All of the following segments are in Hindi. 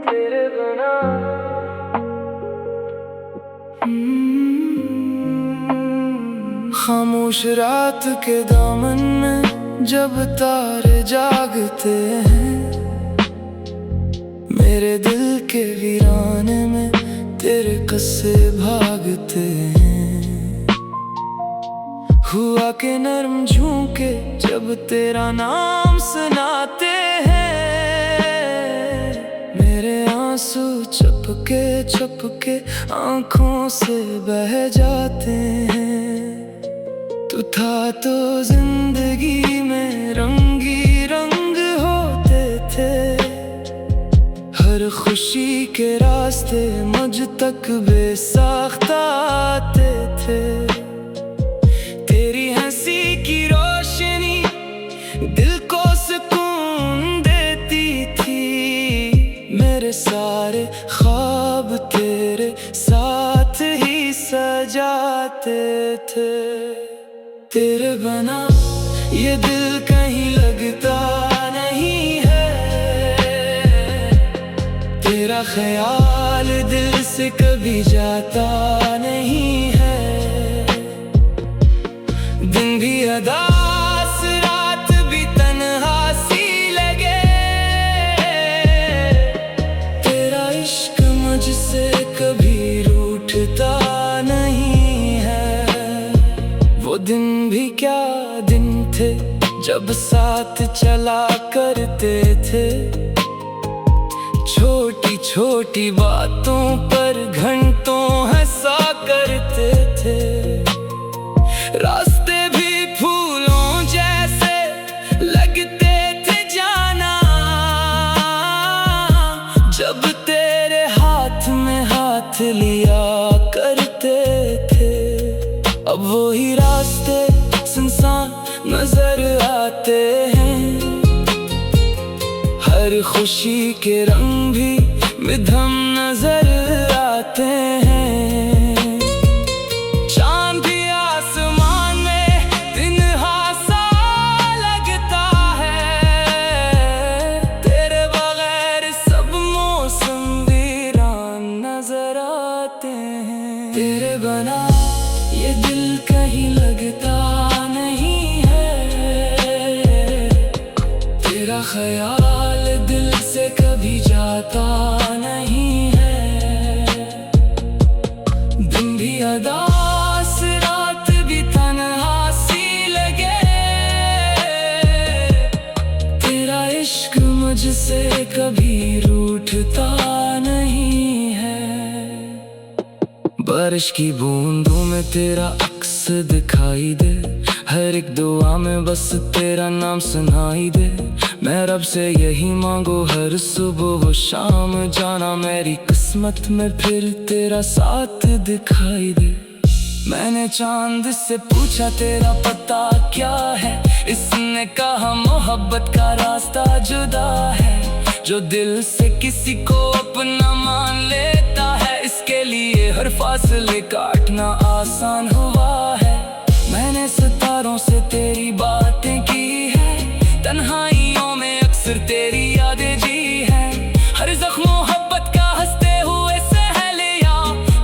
तेरे बिना खामोश रात के दामन में जब तारे जागते हैं, मेरे दिल के वीराने में तेरे किस्से भागते हैं। हुआ के नरम झोंके जब तेरा नाम सुनाते हैं, मेरे आंसू चपके चपके आंखों से बह जाते हैं। तू था तो जिंदगी में रंगी रंग होते थे, हर खुशी के रास्ते मुझ तक बेसाख्ता आते थे। तेरी हंसी की रोशनी दिल को सुकून देती थी, मेरे सारे ख्वाब तेरे साथ ही सजाते थे। तेरे बिना ये दिल कहीं लगता नहीं है, तेरा ख्याल दिल से कभी जाता नहीं है। दिन भी उदास रात भी तन्हा सी लगे, तेरा इश्क मुझसे कभी रूठता नहीं है। वो दिन भी क्या दिन थे जब साथ चला करते थे, छोटी छोटी बातों पर घंटों हंसा करते थे। रास्ते भी फूलों जैसे लगते थे जाना, जब तेरे हाथ में हाथ लिया करते थे। अब वही रास्ते सुनसान नजर आते हैं, हर खुशी के रंग भी मिधम नजर आते हैं। चांद भी आसमान में तिन्हा सा लगता है, तेरे बगैर सब मौसम वीरान नजर आते हैं। तेरे बिना ये दिल कहीं लगता नहीं है, तेरा ख्याल दिल से कभी जाता नहीं है। दिन भी उदास रात भी तन्हा सी लगे, तेरा इश्क मुझसे कभी रूठता नहीं है। बारिश की बूंदों में तेरा अक्स दिखाई दे, हर एक दुआ में बस तेरा नाम सुनाई दे। मैं रब से यही मांगो हर सुबह हो शाम, जाना मेरी किस्मत में फिर तेरा साथ दिखाई दे। मैंने चांद से पूछा तेरा पता क्या है, इसने कहा मोहब्बत का रास्ता जुदा है। जो दिल से किसी को अपना मान लेता है, इसके लिए हर फासले काटना आसान हुआ है। मैंने सितारों से तेरी बातें की है, तन्हाइयों में अक्सर तेरी यादें जी हैं। हर जख्म मोहब्बत का हंसते हुए सह लिया,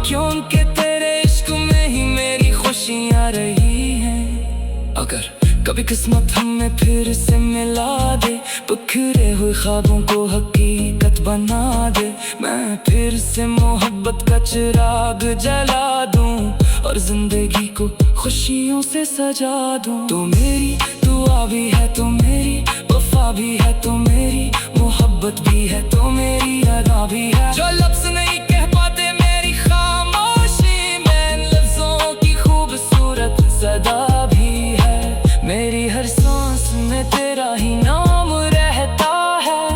क्योंकि तेरे इश्क में ही मेरी खुशियाँ रही हैं। अगर कभी किस्मत हमें फिर से मिला दे, बिखरे हुए ख्वाबों को हकीकत बना दे, मैं फिर से मोहब्बत का चिराग जला दूं और जिंदगी को खुशियों से सजा दूं। तो मेरी दुआ भी है, तो मेरी वफा भी है, तो मेरी मोहब्बत भी है, तो मेरी अदा भी है। जो लफ्ज़ नहीं कह पाते मेरी खामोशी में, इन लफ्ज़ों की खूबसूरत सदा भी है। मेरी हर सांस में तेरा ही नाम रहता है,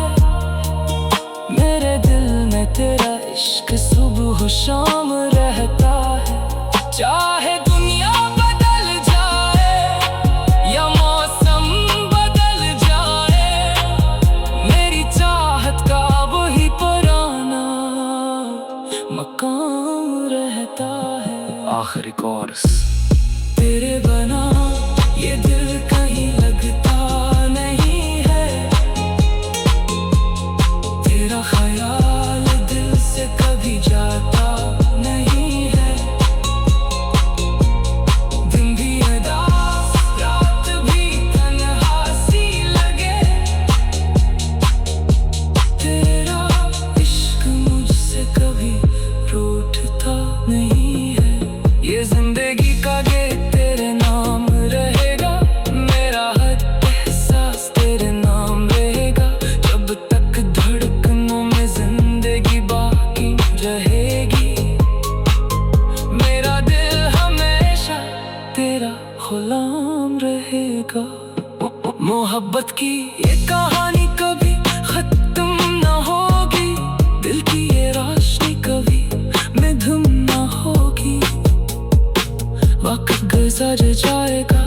मेरे दिल में तेरा इश्क सुबह शाम रहता है। चाहे दुनिया बदल जाए या मौसम बदल जाए, मेरी चाहत का वही पुराना मकाम रहता है। आखिरी कोरस। तेरे बिना ये गुलाम रहेगा। मोहब्बत की ये कहानी कभी खत्म ना होगी, दिल की ये रोशनी कभी मिधुम ना होगी। वक्त गुजर जाएगा,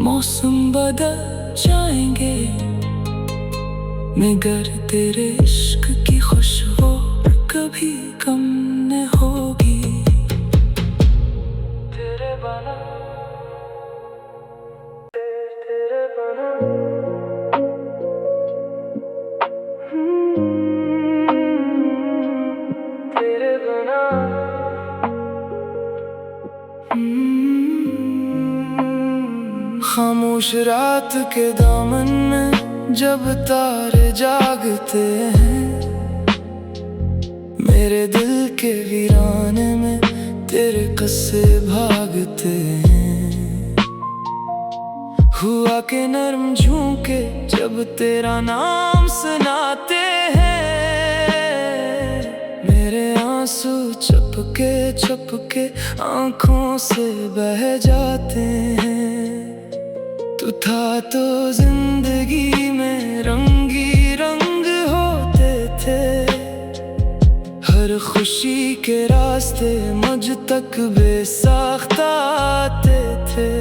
मौसम बदल जाएंगे, मगर तेरे इश्क की खुशबू कभी कम न होगी। तेरे बना तेरे बना तेरे बना खामोश रात के दामन में जब तारे जागते हैं, मेरे दिल के वीराने में तेरे किस्से भागते हैं। हुआ के नरम झोंके जब तेरा नाम सुनाते हैं, मेरे आंसू चपके चपके आंखों से बह जाते हैं। तू था तो जिंदगी में रंगी रंग होते थे, हर खुशी के रास्ते मुझ तक बेसाख्ता आते थे।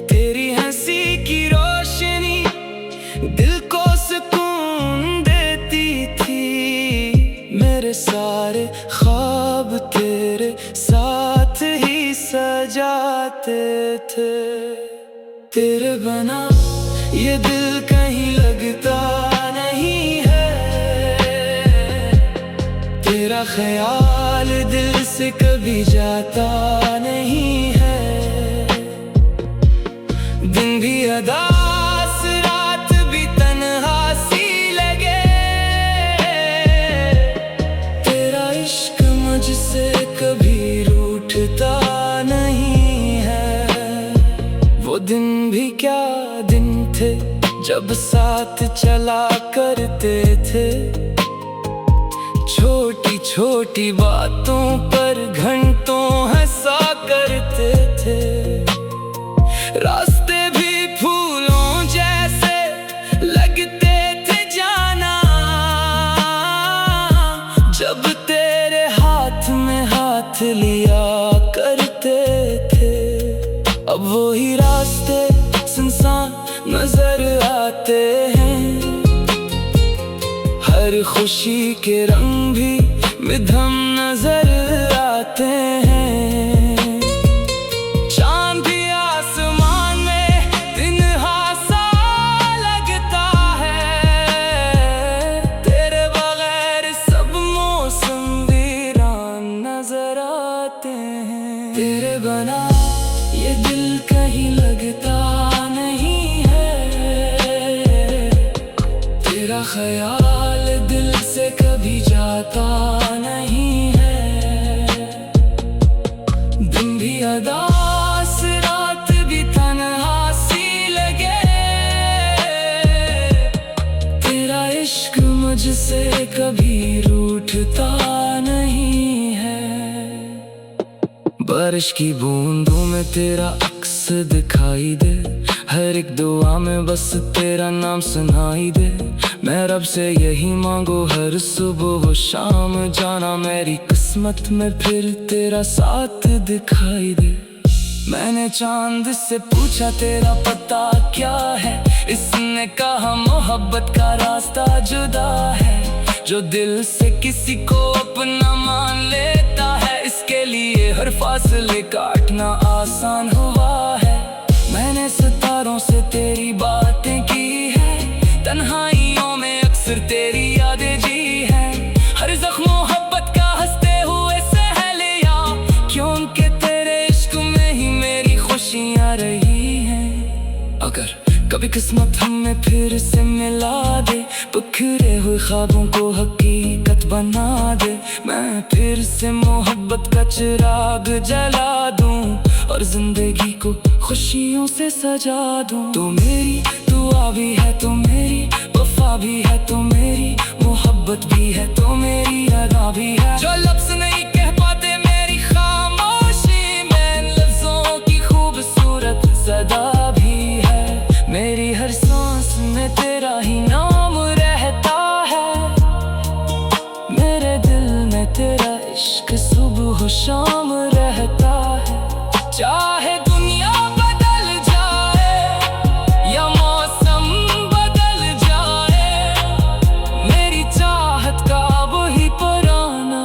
तेरी हंसी की रोशनी दिल को सुकून देती थी, मेरे सारे ख्वाब तेरे साथ ही सजाते थे। तेरे बना ये दिल कहीं लगता नहीं है, तेरा ख्याल दिल से कभी जाता नहीं है। दिन भी अदास रात भी तन्हा सी लगे, तेरा इश्क मुझसे कभी रूठता नहीं है। वो दिन भी क्या दिन थे जब साथ चला करते थे, छोटी छोटी बातों पर घंटों हंसा करते थे। रास्ते भी फूलों जैसे लगते थे जाना, जब तेरे हाथ में हाथ लिया करते थे। अब वही रास्ते सुनसान नजर आते हैं, हर खुशी के रंग भी मिधम नजर आते हैं। चांद भी आसमान में तिन्हा सा लगता है, तेरे बगैर सब मौसम वीरान नजर आते हैं। तेरे बना ये दिल कहीं लगता नहीं है, तेरा ख्याल दिल से कभी जाता नहीं है। दिन भी अदास रात भी तन्हा सी लगे, तेरा इश्क मुझसे कभी रूठता नहीं है। बारिश की बूंदों में तेरा अक्स दिखाई दे, हर एक दुआ में बस तेरा नाम सुनाई दे। मैं रब से यही मांगो हर सुबह वो शाम, जाना मेरी किस्मत में फिर तेरा साथ दिखाई दे। मैंने चांद से पूछा तेरा पता क्या है, इसने कहा मोहब्बत का रास्ता जुदा है। जो दिल से किसी को अपना मान लेता है, इसके लिए हर फासले काटना आसान हुआ है। मैंने सितारों से तेरी बातें की है, तन्हाइयों में अक्सर तेरी यादें जी हैं। हर ज़ख्म मोहब्बत का हंसते हुए सह लिया, क्योंकि तेरे इश्क में ही मेरी खुशियाँ रही हैं। अगर कभी किस्मत हमें फिर से मिला दे, बिखरे हुए ख्वाबों को हकीकत बना दे, मैं फिर से मोहब्बत का चिराग जला दूं और जिंदगी को खुशियों से सजा दूं। तो मेरी दुआ भी है, तो मेरी वफा भी है, तो मेरी मोहब्बत भी है, तो मेरी अदा भी है। जो लफ्ज़ नहीं कह पाते मेरी खामोशी में, लफ्ज़ चाहे दुनिया बदल जाए या मौसम बदल जाए, मेरी चाहत का वही पुराना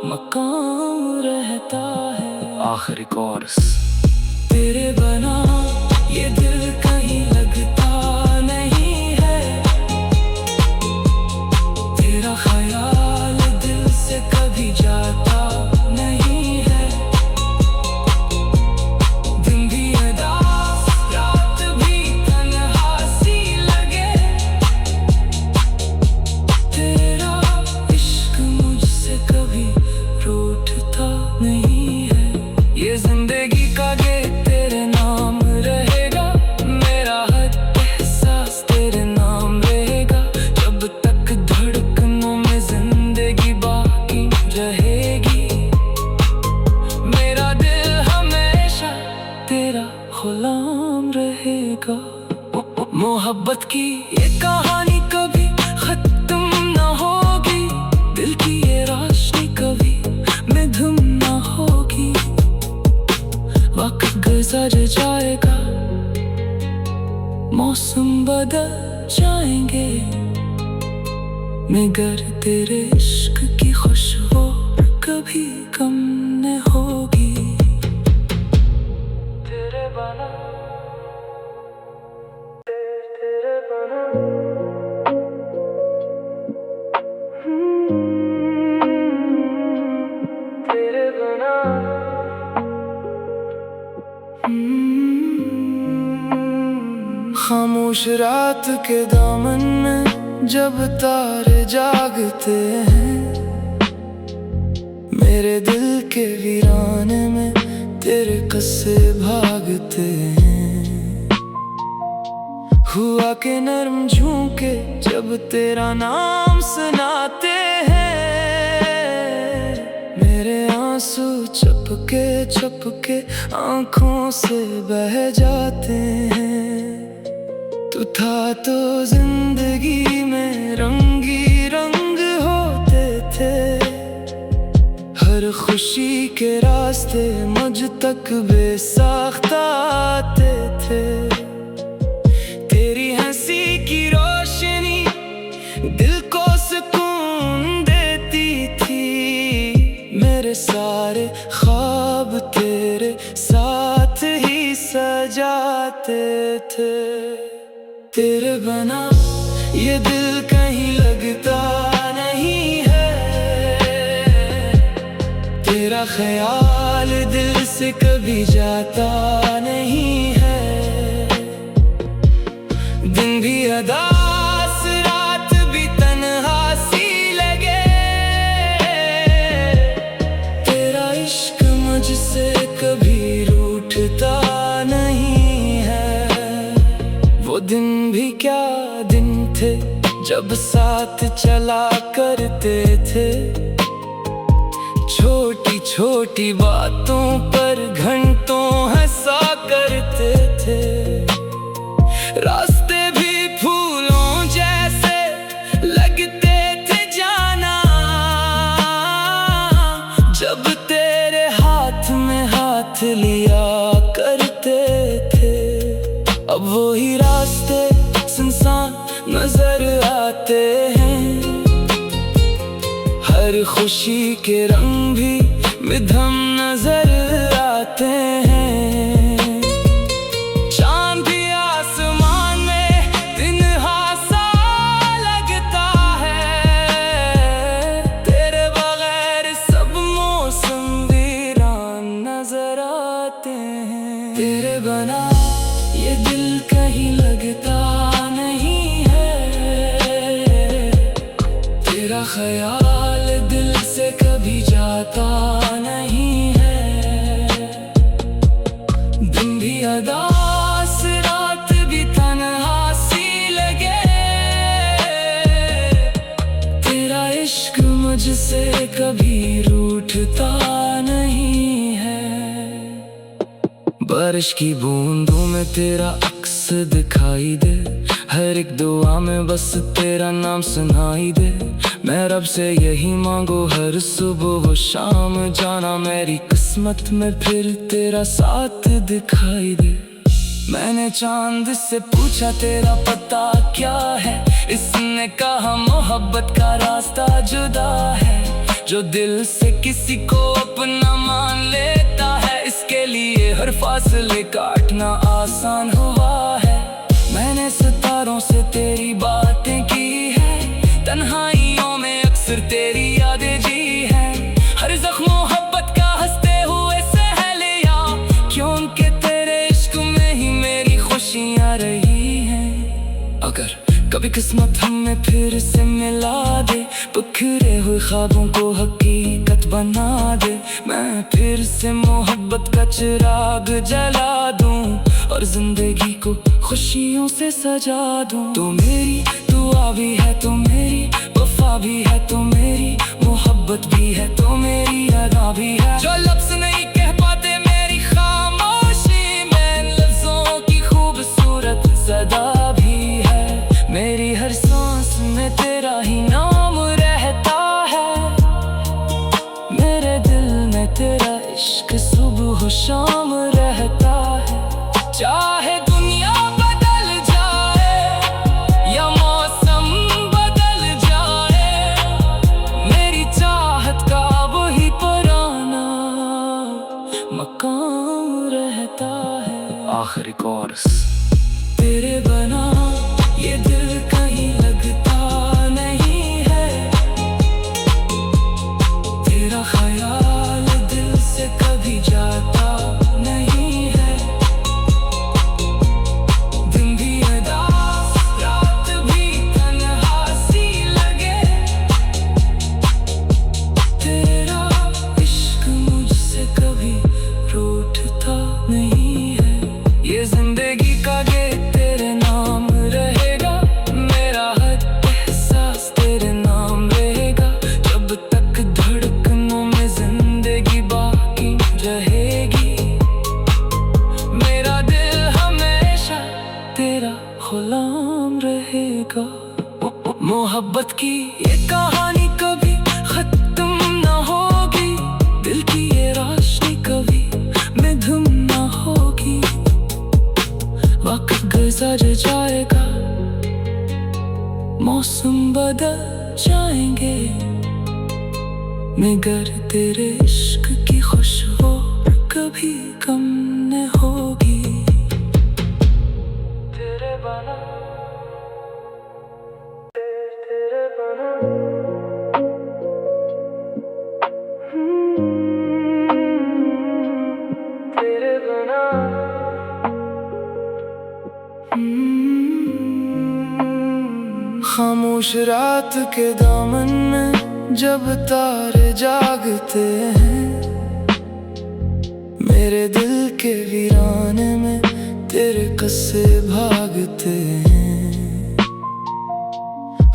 मकाम रहता है। आखिरी कोरस। तेरे बना ये दिल कहीं लगता नहीं है, तेरा ख्याल दिल से कभी जाता नहीं है। दिन भी उदास रात भी तन्हा सी लगे, तेरा इश्क मुझसे कभी रूठता नहीं है। ये जिंदगी का गेट तेरे नाम रहेगा, मेरा हर एहसास तेरे नाम रहेगा। जब तक धड़कनों में जिंदगी बाकी रहेगी, मेरा दिल हमेशा तेरा गुलाम रहेगा। मोहब्बत की ये कहानी कभी खत्म ना होगी, दिल की ये रोशनी कभी मध्यम ना होगी। वक्त गुजर जाएगा, मौसम बदल जाएंगे, मगर तेरे इश्क की खुशबू कभी कम न होगी। तेरे बना तेरे बना तेरे बना खामोश रात के दामन में जब तारे जागते हैं, मेरे दिल के वीराने में तेरे कस्से भागते हैं। हुआ के नरम झोंके जब तेरा नाम सुनाते हैं, मेरे आंसू चपके चपके आंखों से बह जाते हैं। तू था तो जिंदगी में रंगी रंग होते थे, हर खुशी के रास्ते मुझ तक बेसाख्ता आते थे। तेरी हंसी की रोशनी दिल को सुकून देती थी, मेरे सारे ख्वाब तेरे साथ ही सजाते थे। तेरे बना ये दिल कहीं लगता नहीं है, तेरा ख्याल दिल से कभी जाता नहीं है। दिन भी उदास रात भी तन्हा सी लगे, तेरा इश्क मुझसे कभी रूठता नहीं है। वो दिन भी क्या दिन थे जब साथ चला करते थे, छोटी छोटी बातों पर घंटों हंसा करते थे। रास्ते भी फूलों जैसे लगते थे जाना, जब तेरे हाथ में हाथ लिया करते थे। अब वही रास्ते सुनसान नजर आते हैं, हर खुशी के रंग भी मध्यम नजर आते हैं। चांद भी आसमान में तिन्हा सा लगता है, तेरे बगैर सब मौसम वीरान नजर आते हैं। तेरे बना ये दिल कहीं लगता नहीं है, तेरा ख्याल दिल से कभी जाता नहीं है। दिन भी उदास रात भी तन्हा सी लगे, तेरा इश्क मुझसे कभी रूठता नहीं है। बारिश की बूंदों में तेरा अक्स दिखाई दे, हर एक दुआ में बस तेरा नाम सुनाई दे। मैं रब से यही मांगो हर सुबह वो शाम, जाना मेरी किस्मत में फिर तेरा साथ दिखाई दे। मैंने चांद से पूछा तेरा पता क्या है, इसने कहा मोहब्बत का रास्ता जुदा है। जो दिल से किसी को अपना मान लेता है, इसके लिए हर फासले काटना आसान हुआ है। मैंने सितारों से तेरी बातें की है, तन्हाइयों में अक्सर तेरी यादें जी हैं। हर जख्म मोहब्बत का हंसते हुए सह लिया, क्योंकि तेरे इश्क में ही मेरी खुशियाँ रही हैं। अगर कभी किस्मत हमें फिर से मिला दे, बिखरे हुए ख्वाबों को हकीकत बना दे, मैं फिर से मोहब्बत का चिराग जला दूं और जिंदगी को खुशियों से सजा दूं। तो मेरी दुआ भी है, तो मेरी वफा भी है, तो मेरी मोहब्बत भी है, तो मेरी अदा भी है। जो लफ्ज़ नहीं कह पाते मेरी खामोशी में, लफ्ज़ों की खूबसूरत सदा भी है। मेरी हर सांस में तेरा ही नाम रहता है, मेरे दिल में तेरा इश्क सुबह शाम रहता है। चाहे दुनिया बदल जाए या मौसम बदल जाए, मेरी चाहत का वही पुराना मकाम रहता है। आखिरी कोरस। तेरे बना ये दिल कहीं लगता नहीं है, तेरा ख्याल दिल से कभी जाता नहीं है। दिन भी उदास रात भी तन्हा सी लगे, तेरा इश्क मुझसे कभी रूठता नहीं है। ये जिंदगी का गेट तेरे नाम रहेगा, मेरा हर एहसास तेरे नाम रहेगा। जब तक धड़कनों में जिंदगी बाकी रहेगी, मेरा दिल हमेशा तेरा गुलाम रहेगा। मोहब्बत की ये कहानी कभी खत्म ना होगी, दिल की ये रोशनी कभी मध्यम ना होगी। वक्त गुजर जाएगा, मौसम बदल जाएंगे, मगर तेरे इश्क की खुशबू कभी कम न होगी। तेरे बना तेरे बना तेरे बना खामोश रात के दामन में जब तारे जागते हैं, मेरे दिल के वीराने में तेरे कस्से भागते हैं।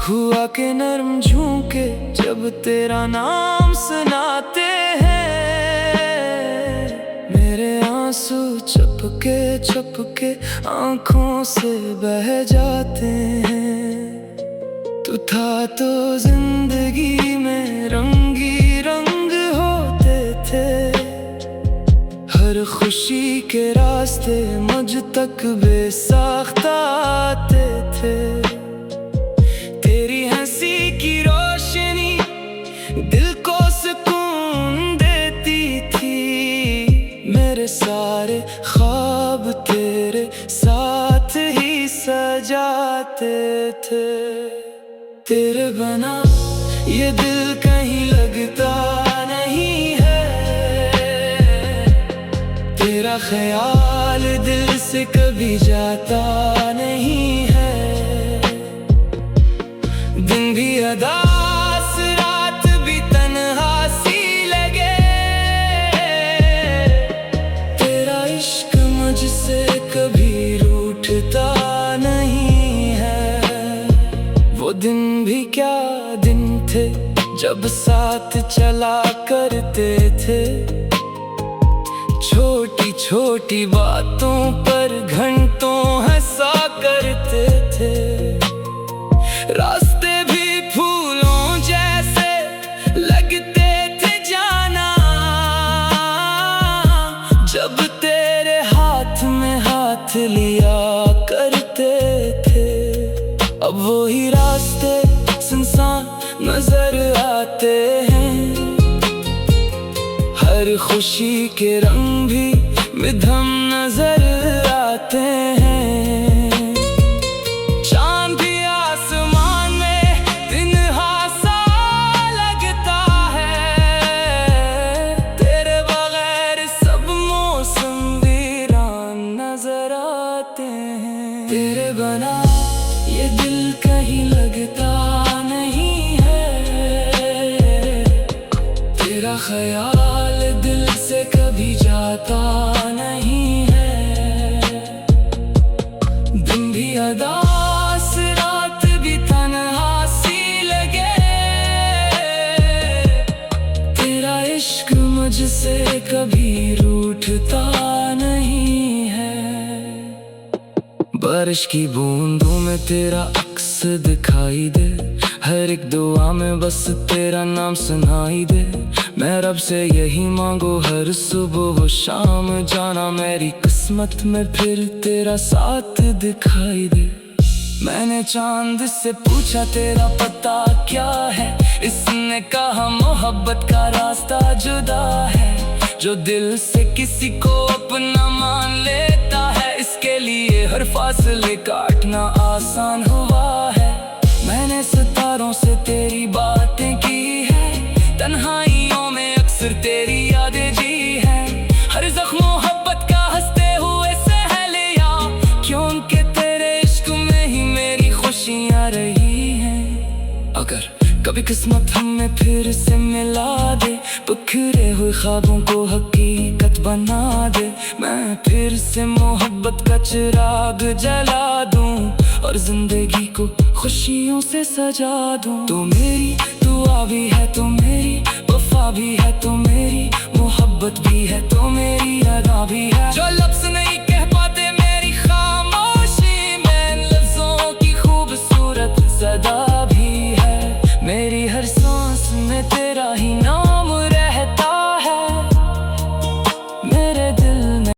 हुआ के नरम झोंके जब तेरा नाम सुनाते हैं, मेरे आंसू चपके चपके आंखों से बह जाते हैं। तू था तो जिंदगी में रंगी रंग होते थे, हर खुशी के रास्ते मुझ तक बेसाख्ता आते थे। तेरी हंसी की रोशनी दिल को सुकून देती थी, मेरे सारे ख्वाब तेरे साथ ही सजाते थे। तेरे बना ये दिल कहीं लगता नहीं है, तेरा ख्याल दिल से कभी जाता नहीं है। दिन भी उदास रात भी तन्हा सी लगे, तेरा इश्क मुझसे कभी रूठता नहीं है। वो दिन भी क्या दिन थे जब साथ चला करते थे, छोटी छोटी बातों पर घंटों हंसा करते थे। तेरे हाथ में हाथ लिया करते थे, अब वही रास्ते सुनसान नजर आते हैं। हर खुशी के रंग भी मिधम नजर आते हैं। चांद भी आसमान में तिन्हा सा लगता है, तेरे बगैर सब मौसम वीरान नजर आते हैं। तेरे बना ये दिल कहीं लगता नहीं है, तेरा ख्याल दिल से कभी जाता नहीं है। दिन भी अदास रात भी तन्हा सी लगे, तेरा इश्क मुझसे कभी रूठता नहीं है। बारिश की बूंदों में तेरा अक्स दिखाई दे, हर एक दुआ में बस तेरा नाम सुनाई दे। मैं रब से यही मांगू हर सुबह हो शाम, जाना मेरी किस्मत में फिर तेरा साथ दिखाई दे। मैंने चांद से पूछा तेरा पता क्या है, इसने कहा मोहब्बत का रास्ता जुदा है। जो दिल से किसी को अपना मान लेता है, इसके लिए हर फासले काटना आसान हुआ है। मैंने सितारों से तेरी बातें की है, तन्हाइयों में अक्सर तेरी यादें जी है। हर जख्म मोहब्बत का हंसते हुए सह लिया, क्योंकि तेरे इश्क में ही मेरी खुशियाँ रही हैं। अगर कभी किस्मत हमें फिर से मिला दे, बिखरे हुए ख्वाबों को हकीकत बना दे, मैं फिर से मोहब्बत का चिराग जला दूं और जिंदगी को खुशियों से सजा दूं। तो मेरी दुआ भी है, तो मेरी वफा भी है, तो मेरी मोहब्बत भी है, तो मेरी अदा